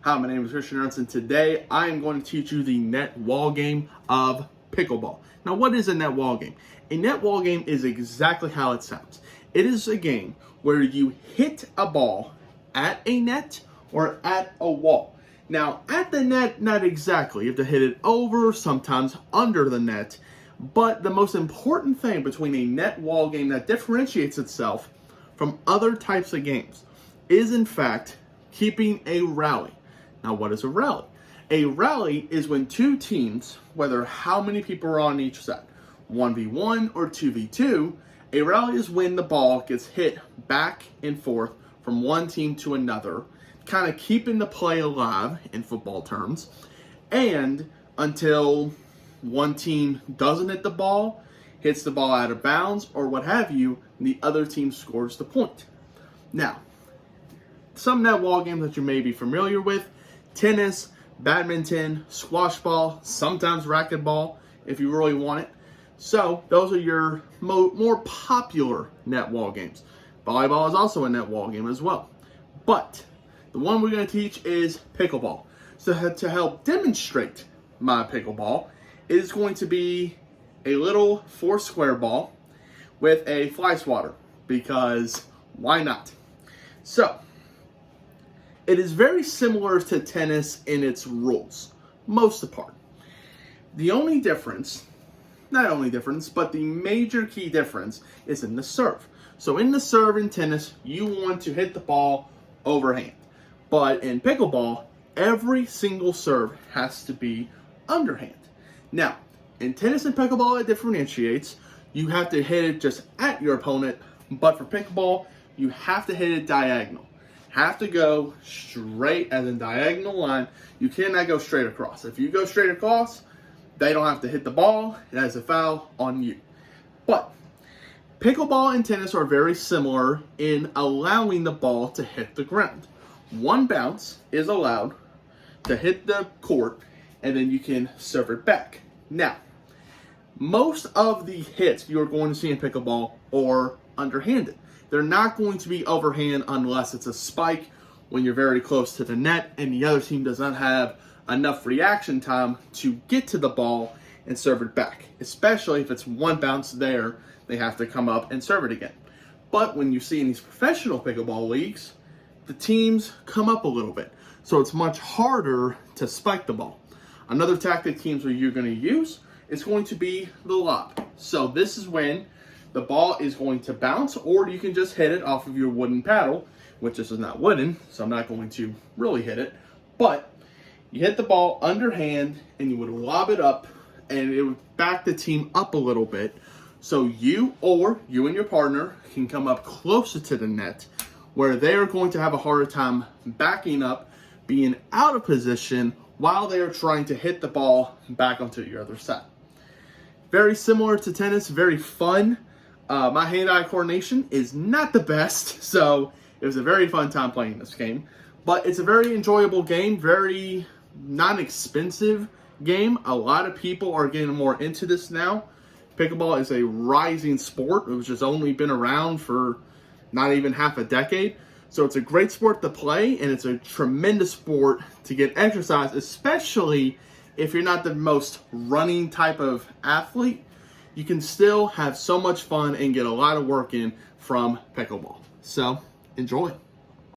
Hi, my name is Christian Ernst, and today I am going to teach you the net wall game of pickleball. Now, what is a net wall game? A net wall game is exactly how it sounds. It is a game where you hit a ball at a net or at a wall. Now, at the net, not exactly. You have to hit it over, sometimes under the net. But the most important thing between a net wall game that differentiates itself from other types of games is, in fact, keeping a rally. Now, what is a rally? A rally is when two teams, whether how many people are on each set, 1v1 or 2v2, a rally is when the ball gets hit back and forth from one team to another, kind of keeping the play alive in football terms, and until one team doesn't hit the ball, hits the ball out of bounds, or what have you, and the other team scores the point. Now, some net wall games that you may be familiar with: tennis, badminton, squash ball, sometimes racquetball if you really want it. So those are your more popular net wall games. Volleyball is also a net wall game as well. But the one we're going to teach is pickleball. So to help demonstrate my pickleball, it is going to be a little 4-square ball with a fly swatter, because why not? So it is very similar to tennis in its rules, most of the part. The only difference, not only difference, but the major key difference is in the serve. So in the serve in tennis, you want to hit the ball overhand. But in pickleball, every single serve has to be underhand. Now, in tennis and pickleball, it differentiates. You have to hit it just at your opponent, but for pickleball, you have to hit it diagonal. Have to go straight as in diagonal line. You cannot go straight across. If you go straight across, they don't have to hit the ball. It has a foul on you. But pickleball and tennis are very similar in allowing the ball to hit the ground. One bounce is allowed to hit the court, and then you can serve it back. Now, most of the hits you're going to see in pickleball are underhanded. They're not going to be overhand unless it's a spike when you're very close to the net and the other team does not have enough reaction time to get to the ball and serve it back. Especially if it's one bounce there, they have to come up and serve it again. But when you see in these professional pickleball leagues, the teams come up a little bit. So it's much harder to spike the ball. Another tactic teams you're going to use is going to be the lob. So this is when the ball is going to bounce, or you can just hit it off of your wooden paddle, which this is not wooden, so I'm not going to really hit it. But you hit the ball underhand, and you would lob it up, and it would back the team up a little bit. So you and your partner can come up closer to the net, where they are going to have a harder time backing up, being out of position, while they are trying to hit the ball back onto your other side. Very similar to tennis, very fun. My hand-eye coordination is not the best, so it was a very fun time playing this game. But it's a very enjoyable game, very non-expensive game. A lot of people are getting more into this now. Pickleball is a rising sport, which has only been around for not even half a decade. So it's a great sport to play, and it's a tremendous sport to get exercise, especially if you're not the most running type of athlete. You can still have so much fun and get a lot of work in from pickleball. So enjoy.